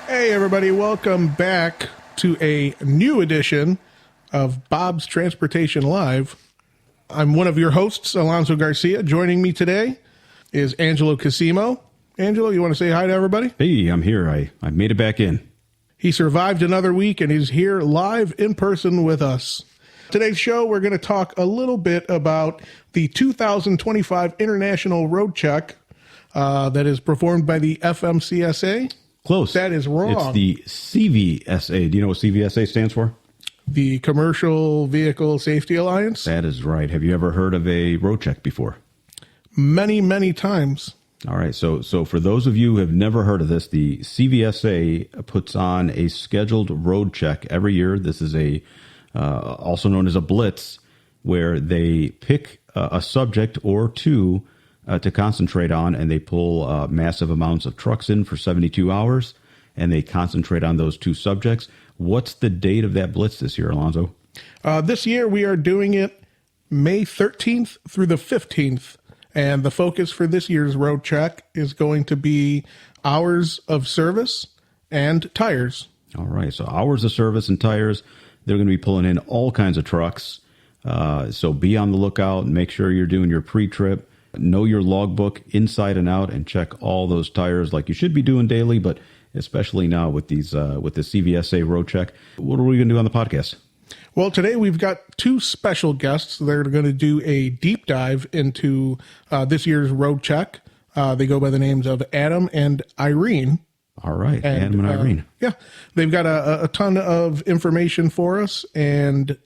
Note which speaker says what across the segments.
Speaker 1: Hey, everybody, welcome back to a new edition of Bob's Transportation Live. I'm one of your hosts, Alonso Garcia. Joining me today is Angelo Casimo. Angelo, you want to say hi to everybody?
Speaker 2: Hey, I'm here. I made it back in.
Speaker 1: He survived another week and he's here live in person with us. Today's show, we're going to talk a little bit about the 2025 International Roadcheck that is performed by the FMCSA.
Speaker 2: Close.
Speaker 1: That is wrong.
Speaker 2: It's the CVSA. Do you know what CVSA stands for?
Speaker 1: The Commercial Vehicle Safety Alliance.
Speaker 2: That is right. Have you ever heard of a road check before?
Speaker 1: Many, many times.
Speaker 2: All right. So for those of you who have never heard of this, the CVSA puts on a scheduled road check every year. This is also known as a blitz, where they pick a subject or two to concentrate on, and they pull massive amounts of trucks in for 72 hours, and they concentrate on those two subjects. What's the date of that blitz this year, Alonso?
Speaker 1: This year we are doing it May 13th through the 15th, and the focus for this year's road check is going to be hours of service and tires.
Speaker 2: All right, so hours of service and tires. They're going to be pulling in all kinds of trucks, so be on the lookout and make sure you're doing your pre-trip. Know your logbook inside and out and check all those tires like you should be doing daily, but especially now with these with the CVSA road check. What are we going to do on the podcast?
Speaker 1: Well, today we've got two special guests that are going to do a deep dive into this year's road check. They go by the names of Adam and Irene.
Speaker 2: All right, Adam and Irene.
Speaker 1: Yeah, they've got a ton of information for us, and,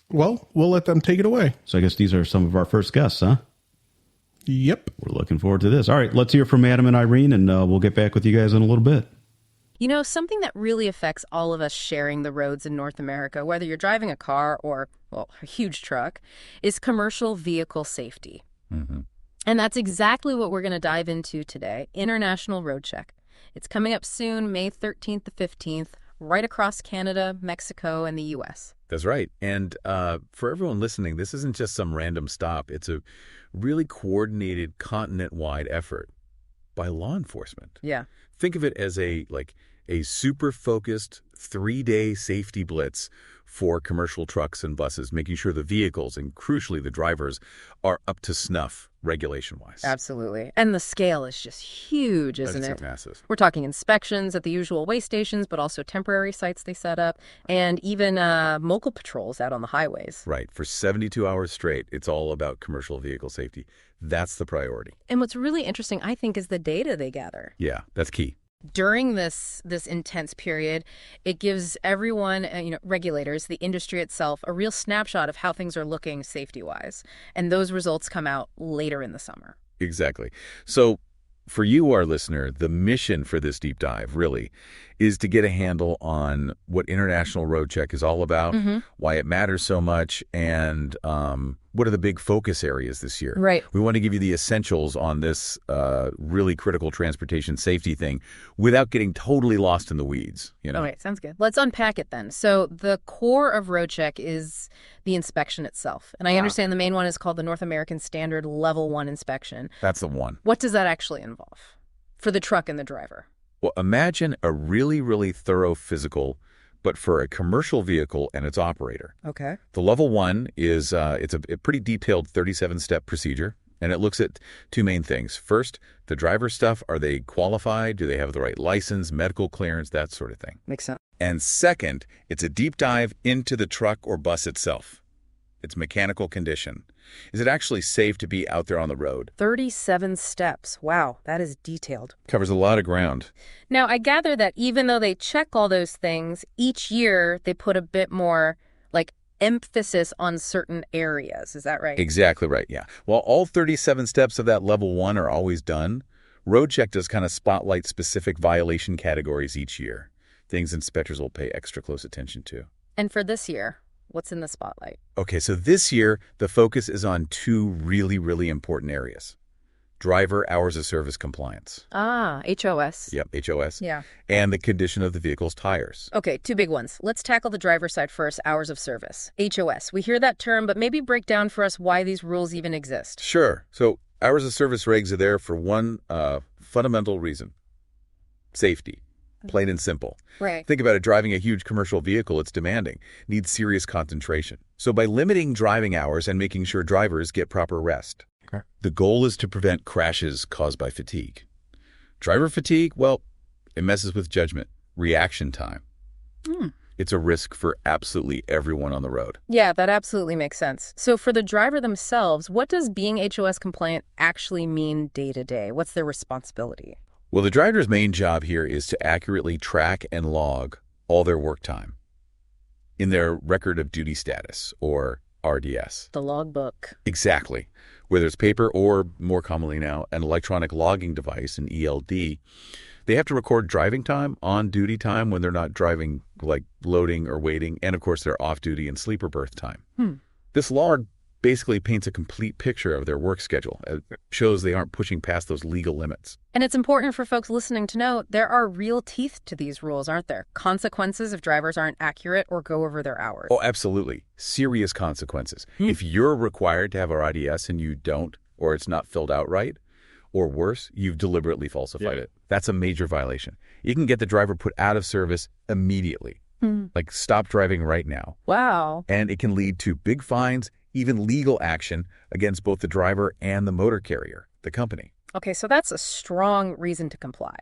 Speaker 1: well, we'll let them take it away.
Speaker 2: So I guess these are some of our first guests, huh?
Speaker 1: Yep.
Speaker 2: We're looking forward to this. All right, let's hear from Adam and Irene, and we'll get back with you guys in a little bit.
Speaker 3: You know, something that really affects all of us sharing the roads in North America, whether you're driving a car or, well, a huge truck, is commercial vehicle safety.
Speaker 2: Mm-hmm.
Speaker 3: And that's exactly what we're going to dive into today, International Roadcheck. It's coming up soon, May 13th to 15th, right across Canada, Mexico, and the U.S.
Speaker 4: That's right. And for everyone listening, this isn't just some random stop. It's a really coordinated continent-wide effort by law enforcement.
Speaker 3: Yeah.
Speaker 4: Think of it as a super focused 3-day safety blitz for commercial trucks and buses, making sure the vehicles and crucially the drivers are up to snuff regulation-wise.
Speaker 3: Absolutely. And the scale is just huge, isn't it?
Speaker 4: It's massive.
Speaker 3: We're talking inspections at the usual way stations, but also temporary sites they set up, and even local patrols out on the highways.
Speaker 4: Right. For 72 hours straight, it's all about commercial vehicle safety. That's the priority.
Speaker 3: And what's really interesting, I think, is the data they gather.
Speaker 4: Yeah, that's key.
Speaker 3: During this intense period, it gives everyone, regulators, the industry itself, a real snapshot of how things are looking safety-wise. And those results come out later in the summer.
Speaker 4: Exactly. So for you, our listener, the mission for this deep dive really is to get a handle on what International Roadcheck is all about, why it matters so much, and what are the big focus areas this year.
Speaker 3: Right.
Speaker 4: We want to give you the essentials on this really critical transportation safety thing without getting totally lost in the weeds. You know?
Speaker 3: All right, sounds good. Let's unpack it then. So the core of Roadcheck is the inspection itself. And I understand the main one is called the North American Standard Level 1 inspection.
Speaker 4: That's the one.
Speaker 3: What does that actually involve for the truck and the driver?
Speaker 4: Well, imagine a really, really thorough physical, but for a commercial vehicle and its operator.
Speaker 3: Okay.
Speaker 4: The level 1 is it's a pretty detailed 37-step procedure, and it looks at two main things. First, the driver stuff. Are they qualified? Do they have the right license, medical clearance, that sort of thing?
Speaker 3: Makes sense.
Speaker 4: And second, it's a deep dive into the truck or bus itself. Its mechanical condition. Is it actually safe to be out there on the road?
Speaker 3: 37 steps. Wow, that is detailed.
Speaker 4: Covers a lot of ground.
Speaker 3: Now, I gather that even though they check all those things, each year they put a bit more, emphasis on certain areas. Is that right?
Speaker 4: Exactly right, yeah. While all 37 steps of that level 1 are always done, Roadcheck does kind of spotlight specific violation categories each year. Things inspectors will pay extra close attention to.
Speaker 3: And for this year, what's in the spotlight?
Speaker 4: Okay, so this year, the focus is on two really, really important areas. Driver hours of service compliance.
Speaker 3: HOS.
Speaker 4: Yep, HOS.
Speaker 3: Yeah.
Speaker 4: And the condition of the vehicle's tires.
Speaker 3: Okay, two big ones. Let's tackle the driver side first, hours of service. HOS. We hear that term, but maybe break down for us why these rules even exist.
Speaker 4: Sure. So hours of service regs are there for one fundamental reason. Safety. Plain and simple.
Speaker 3: Right.
Speaker 4: Think about it, driving a huge commercial vehicle, it's demanding, needs serious concentration. So by limiting driving hours and making sure drivers get proper rest, the goal is to prevent crashes caused by fatigue. Driver fatigue, well, it messes with judgment, reaction time. It's a risk for absolutely everyone on the road.
Speaker 3: Yeah, that absolutely makes sense. So for the driver themselves, what does being HOS compliant actually mean day to day? What's their responsibility?
Speaker 4: Well, the driver's main job here is to accurately track and log all their work time in their record of duty status, or RDS.
Speaker 3: The logbook.
Speaker 4: Exactly. Whether it's paper or, more commonly now, an electronic logging device, an ELD, they have to record driving time, on-duty time when they're not driving, like loading or waiting, and of course their off-duty and sleeper berth time. This log basically paints a complete picture of their work schedule. It shows they aren't pushing past those legal limits.
Speaker 3: And it's important for folks listening to know there are real teeth to these rules, aren't there? Consequences if drivers aren't accurate or go over their hours.
Speaker 4: Oh, absolutely. Serious consequences. If you're required to have a RDS and you don't, or it's not filled out right, or worse, you've deliberately falsified it. That's a major violation. You can get the driver put out of service immediately. Like, stop driving right now.
Speaker 3: Wow.
Speaker 4: And it can lead to big fines, even legal action against both the driver and the motor carrier, the company.
Speaker 3: Okay, so that's a strong reason to comply.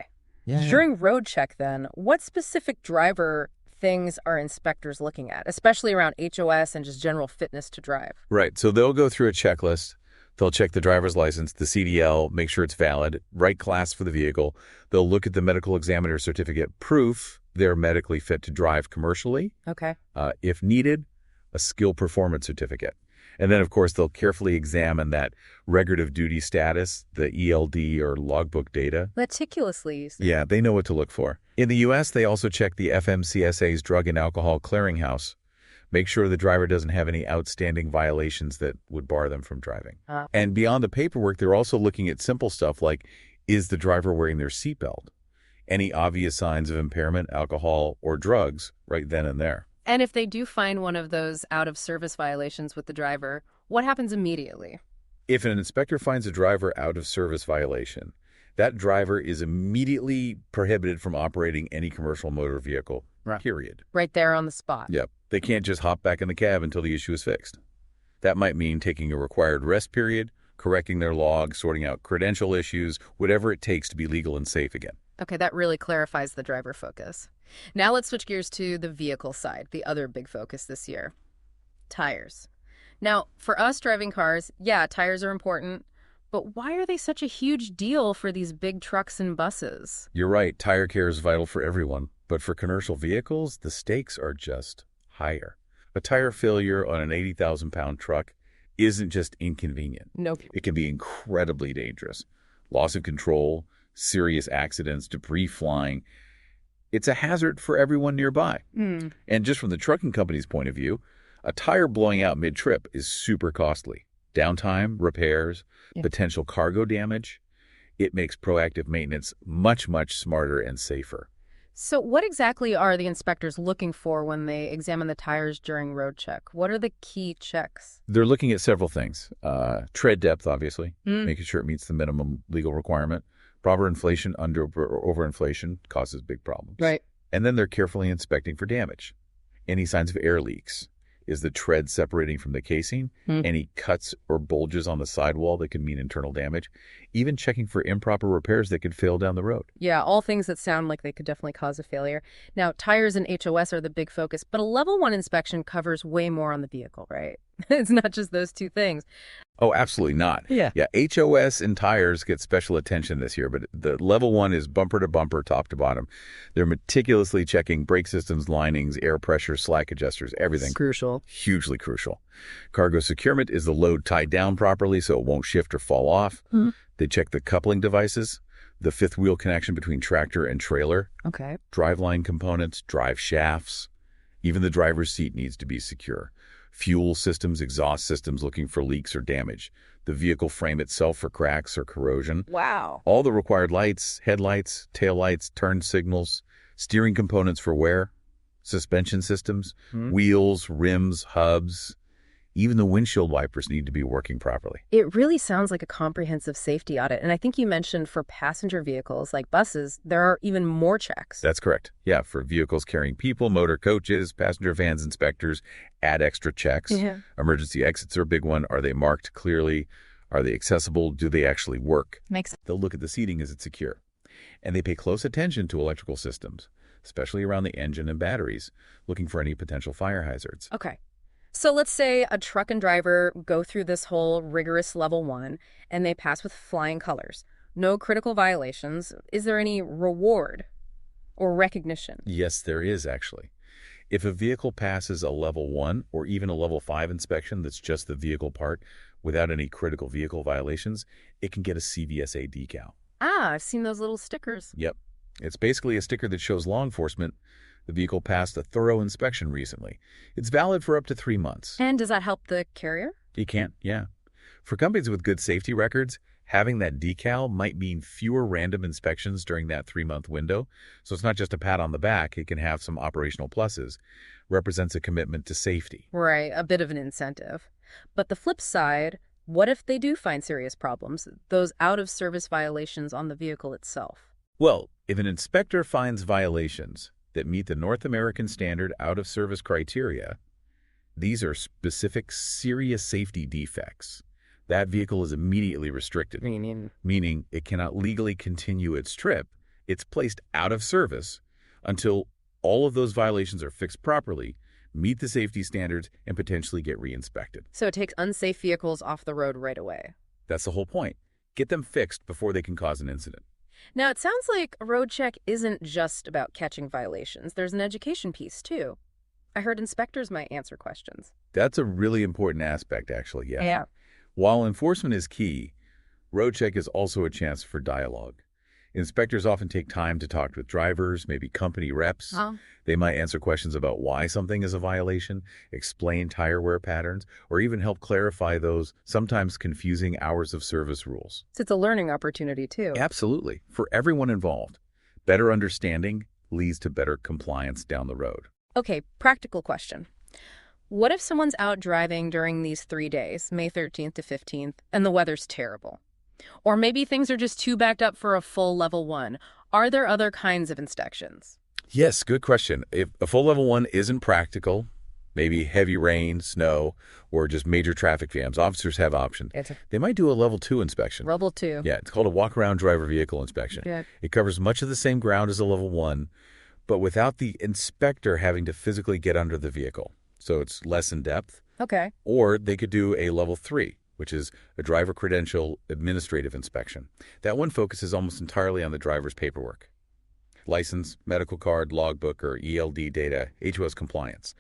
Speaker 2: Yeah.
Speaker 3: During road check, then, what specific driver things are inspectors looking at, especially around HOS and just general fitness to drive?
Speaker 4: Right. So they'll go through a checklist. They'll check the driver's license, the CDL, make sure it's valid, right class for the vehicle. They'll look at the medical examiner certificate, proof they're medically fit to drive commercially.
Speaker 3: Okay.
Speaker 4: If needed, a skill performance certificate. And then, of course, they'll carefully examine that record of duty status, the ELD or logbook data.
Speaker 3: Meticulously, you say.
Speaker 4: Yeah, they know what to look for. In the U.S., they also check the FMCSA's Drug and Alcohol Clearinghouse. Make sure the driver doesn't have any outstanding violations that would bar them from driving. And beyond the paperwork, they're also looking at simple stuff like, is the driver wearing their seatbelt? Any obvious signs of impairment, alcohol, or drugs right then and there.
Speaker 3: And if they do find one of those out-of-service violations with the driver, what happens immediately?
Speaker 4: If an inspector finds a driver out-of-service violation, that driver is immediately prohibited from operating any commercial motor vehicle, period.
Speaker 3: Right there on the spot.
Speaker 4: Yep. They can't just hop back in the cab until the issue is fixed. That might mean taking a required rest period, correcting their log, sorting out credential issues, whatever it takes to be legal and safe again.
Speaker 3: Okay, that really clarifies the driver focus. Now let's switch gears to the vehicle side, the other big focus this year. Tires. Now, for us driving cars, yeah, tires are important, but why are they such a huge deal for these big trucks and buses?
Speaker 4: You're right, tire care is vital for everyone, but for commercial vehicles, the stakes are just higher. A tire failure on an 80,000-pound truck isn't just inconvenient.
Speaker 3: Nope.
Speaker 4: It can be incredibly dangerous. Loss of control, serious accidents, debris flying. It's a hazard for everyone nearby. And just from the trucking company's point of view, a tire blowing out mid-trip is super costly. Downtime, repairs, potential cargo damage. It makes proactive maintenance much, much smarter and safer.
Speaker 3: So what exactly are the inspectors looking for when they examine the tires during road check? What are the key checks?
Speaker 4: They're looking at several things. Tread depth, obviously, making sure it meets the minimum legal requirement. Proper inflation, under or overinflation causes big problems.
Speaker 3: Right.
Speaker 4: And then they're carefully inspecting for damage. Any signs of air leaks? Is the tread separating from the casing? Any cuts or bulges on the sidewall that could mean internal damage? Even checking for improper repairs that could fail down the road.
Speaker 3: Yeah, all things that sound like they could definitely cause a failure. Now, tires and HOS are the big focus, but a level 1 inspection covers way more on the vehicle, right? It's not just those two things.
Speaker 4: Oh, absolutely not.
Speaker 3: Yeah.
Speaker 4: HOS and tires get special attention this year, but the level 1 is bumper to bumper, top to bottom. They're meticulously checking brake systems, linings, air pressure, slack adjusters, everything.
Speaker 3: It's crucial.
Speaker 4: Hugely crucial. Cargo securement is the load tied down properly so it won't shift or fall off. They check the coupling devices, the fifth wheel connection between tractor and trailer,
Speaker 3: Okay.
Speaker 4: driveline components, drive shafts. Even the driver's seat needs to be secure. Fuel systems, exhaust systems looking for leaks or damage. The vehicle frame itself for cracks or corrosion.
Speaker 3: Wow.
Speaker 4: All the required lights, headlights, taillights, turn signals, steering components for wear, suspension systems, wheels, rims, hubs. Even the windshield wipers need to be working properly.
Speaker 3: It really sounds like a comprehensive safety audit. And I think you mentioned for passenger vehicles like buses, there are even more checks.
Speaker 4: That's correct. Yeah, for vehicles carrying people, motor coaches, passenger vans, inspectors add extra checks.
Speaker 3: Yeah.
Speaker 4: Emergency exits are a big one. Are they marked clearly? Are they accessible? Do they actually work?
Speaker 3: Makes sense.
Speaker 4: They'll look at the seating. Is it secure? And they pay close attention to electrical systems, especially around the engine and batteries, looking for any potential fire hazards.
Speaker 3: Okay. So let's say a truck and driver go through this whole rigorous level 1 and they pass with flying colors. No critical violations. Is there any reward or recognition?
Speaker 4: Yes, there is actually. If a vehicle passes a level 1 or even a level 5 inspection that's just the vehicle part without any critical vehicle violations, it can get a CVSA decal.
Speaker 3: Ah, I've seen those little stickers.
Speaker 4: Yep. It's basically a sticker that shows law enforcement the vehicle passed a thorough inspection recently. It's valid for up to 3 months.
Speaker 3: And does that help the carrier?
Speaker 4: It can, yeah. For companies with good safety records, having that decal might mean fewer random inspections during that 3-month window. So it's not just a pat on the back. It can have some operational pluses. Represents a commitment to safety.
Speaker 3: Right, a bit of an incentive. But the flip side, what if they do find serious problems, those out-of-service violations on the vehicle itself?
Speaker 4: Well, if an inspector finds violations that meet the North American Standard out-of-service criteria, these are specific serious safety defects. That vehicle is immediately restricted, meaning it cannot legally continue its trip. It's placed out of service until all of those violations are fixed properly, meet the safety standards, and potentially get re-inspected.
Speaker 3: So it takes unsafe vehicles off the road right away.
Speaker 4: That's the whole point. Get them fixed before they can cause an incident.
Speaker 3: Now, it sounds like a road check isn't just about catching violations. There's an education piece, too. I heard inspectors might answer questions.
Speaker 4: That's a really important aspect, actually, yeah.
Speaker 3: Yeah.
Speaker 4: While enforcement is key, road check is also a chance for dialogue. Inspectors often take time to talk with drivers, maybe company reps. They might answer questions about why something is a violation, explain tire wear patterns, or even help clarify those sometimes confusing hours of service rules.
Speaker 3: So it's a learning opportunity, too.
Speaker 4: Absolutely, for everyone involved. Better understanding leads to better compliance down the road.
Speaker 3: Okay, practical question. What if someone's out driving during these 3 days, May 13th to 15th, and the weather's terrible? Or maybe things are just too backed up for a full level 1. Are there other kinds of inspections?
Speaker 4: Yes, good question. If a full level 1 isn't practical, maybe heavy rain, snow, or just major traffic jams, officers have options. They might do a level 2 inspection.
Speaker 3: Level 2.
Speaker 4: Yeah, it's called a walk-around driver vehicle inspection.
Speaker 3: Yeah.
Speaker 4: It covers much of the same ground as a level 1, but without the inspector having to physically get under the vehicle. So it's less in depth.
Speaker 3: Okay.
Speaker 4: Or they could do a level 3, which is a driver credential administrative inspection. That one focuses almost entirely on the driver's paperwork. License, medical card, logbook, or ELD data, HOS compliance.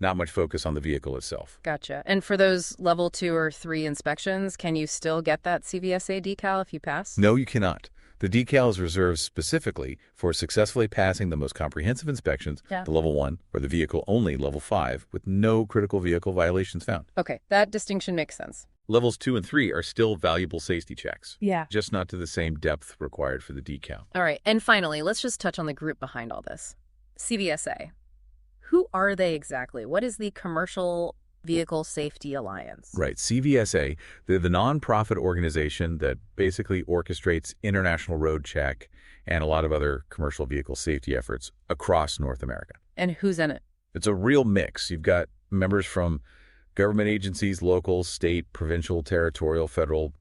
Speaker 4: Not much focus on the vehicle itself.
Speaker 3: Gotcha. And for those level 2 or 3 inspections, can you still get that CVSA decal if you pass?
Speaker 4: No, you cannot. The decal is reserved specifically for successfully passing the most comprehensive inspections, the level 1, or the vehicle only level 5, with no critical vehicle violations found.
Speaker 3: Okay, that distinction makes sense.
Speaker 4: Levels 2 and 3 are still valuable safety checks.
Speaker 3: Yeah.
Speaker 4: Just not to the same depth required for the decal.
Speaker 3: All right, and finally, let's just touch on the group behind all this. CVSA. Who are they exactly? What is the Commercial Vehicle Safety Alliance?
Speaker 4: Right. CVSA, they're the nonprofit organization that basically orchestrates International Roadcheck and a lot of other commercial vehicle safety efforts across North America.
Speaker 3: And who's in it?
Speaker 4: It's a real mix. You've got members from government agencies, local, state, provincial, territorial, federal,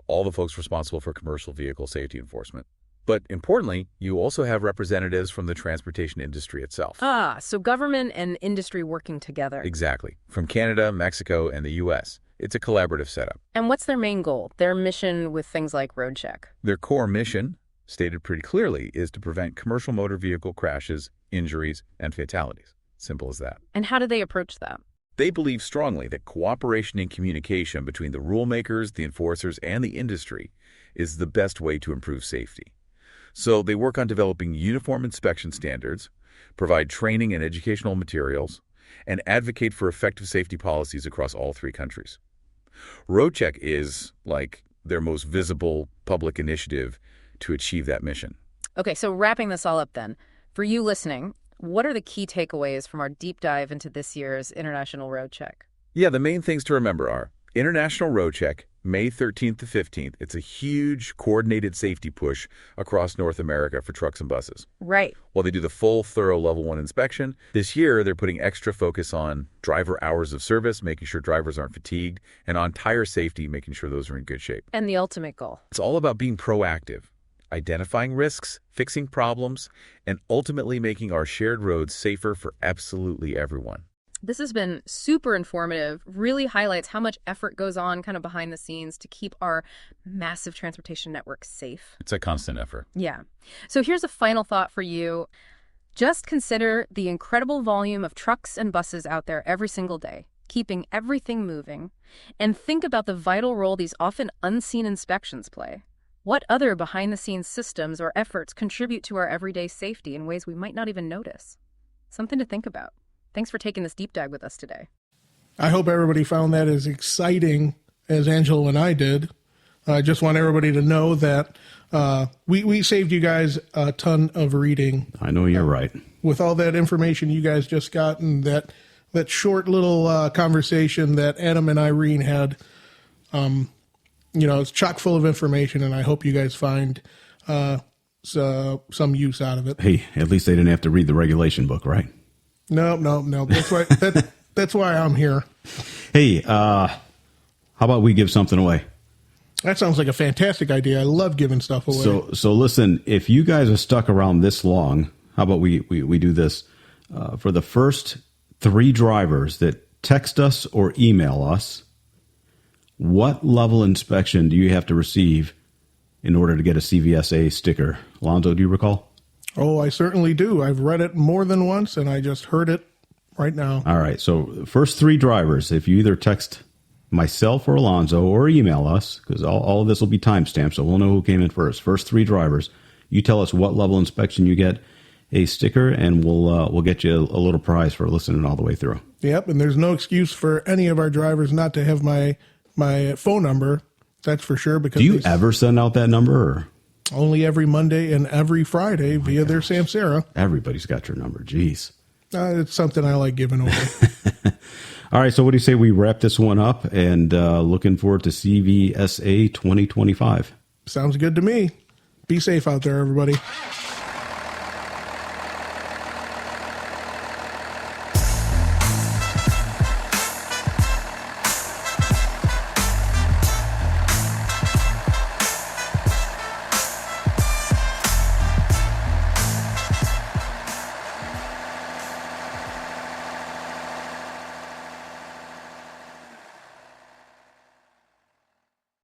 Speaker 4: all the folks responsible for commercial vehicle safety enforcement. But importantly, you also have representatives from the transportation industry itself.
Speaker 3: Ah, so government and industry working together.
Speaker 4: Exactly. From Canada, Mexico, and the U.S. It's a collaborative setup.
Speaker 3: And what's their main goal, their mission with things like Roadcheck?
Speaker 4: Their core mission, stated pretty clearly, is to prevent commercial motor vehicle crashes, injuries, and fatalities. Simple as that.
Speaker 3: And how do they approach that?
Speaker 4: They believe strongly that cooperation and communication between the rulemakers, the enforcers, and the industry is the best way to improve safety. So they work on developing uniform inspection standards, provide training and educational materials, and advocate for effective safety policies across all 3 countries. Roadcheck is like their most visible public initiative to achieve that mission.
Speaker 3: Okay, so wrapping this all up then, for you listening, what are the key takeaways from our deep dive into this year's International Roadcheck?
Speaker 4: Yeah, the main things to remember are International Roadcheck, May 13th to 15th. It's a huge coordinated safety push across North America for trucks and buses.
Speaker 3: Right.
Speaker 4: While they do the full, thorough Level 1 inspection, this year they're putting extra focus on driver hours of service, making sure drivers aren't fatigued, and on tire safety, making sure those are in good shape.
Speaker 3: And the ultimate goal.
Speaker 4: It's all about being proactive, identifying risks, fixing problems, and ultimately making our shared roads safer for absolutely everyone.
Speaker 3: This has been super informative, really highlights how much effort goes on kind of behind the scenes to keep our massive transportation network safe.
Speaker 4: It's a constant effort.
Speaker 3: Yeah. So here's a final thought for you. Just consider the incredible volume of trucks and buses out there every single day, keeping everything moving, and think about the vital role these often unseen inspections play. What other behind-the-scenes systems or efforts contribute to our everyday safety in ways we might not even notice? Something to think about. Thanks for taking this deep dive with us today.
Speaker 1: I hope everybody found that as exciting as Angelo and I did. I just want everybody to know that we saved you guys a ton of reading.
Speaker 2: I know you're right.
Speaker 1: With all that information you guys just got and that short little conversation that Adam and Irene had, it's chock full of information, and I hope you guys find some use out of it.
Speaker 2: Hey, at least they didn't have to read the regulation book, right?
Speaker 1: No. That's why I'm here.
Speaker 2: Hey, how about we give something away?
Speaker 1: That sounds like a fantastic idea. I love giving stuff away.
Speaker 2: So listen, if you guys are stuck around this long, how about we do this? For the first 3 drivers that text us or email us, what level inspection do you have to receive in order to get a CVSA sticker? Alonso, do you recall?
Speaker 1: Oh, I certainly do. I've read it more than once, and I just heard it right now.
Speaker 2: All right. So first 3 drivers, if you either text myself or Alonso or email us, because all of this will be timestamped, so we'll know who came in first. First 3 drivers, you tell us what level inspection you get a sticker, and we'll get you a little prize for listening all the way through.
Speaker 1: Yep, and there's no excuse for any of our drivers not to have my phone number. That's for sure. Because
Speaker 2: do you ever send out that number? Or?
Speaker 1: Only every Monday and every Friday via their Samsara.
Speaker 2: Everybody's got your number. Jeez.
Speaker 1: It's something I like giving away.
Speaker 2: All right. So what do you say we wrap this one up, and looking forward to CVSA 2025?
Speaker 1: Sounds good to me. Be safe out there, everybody.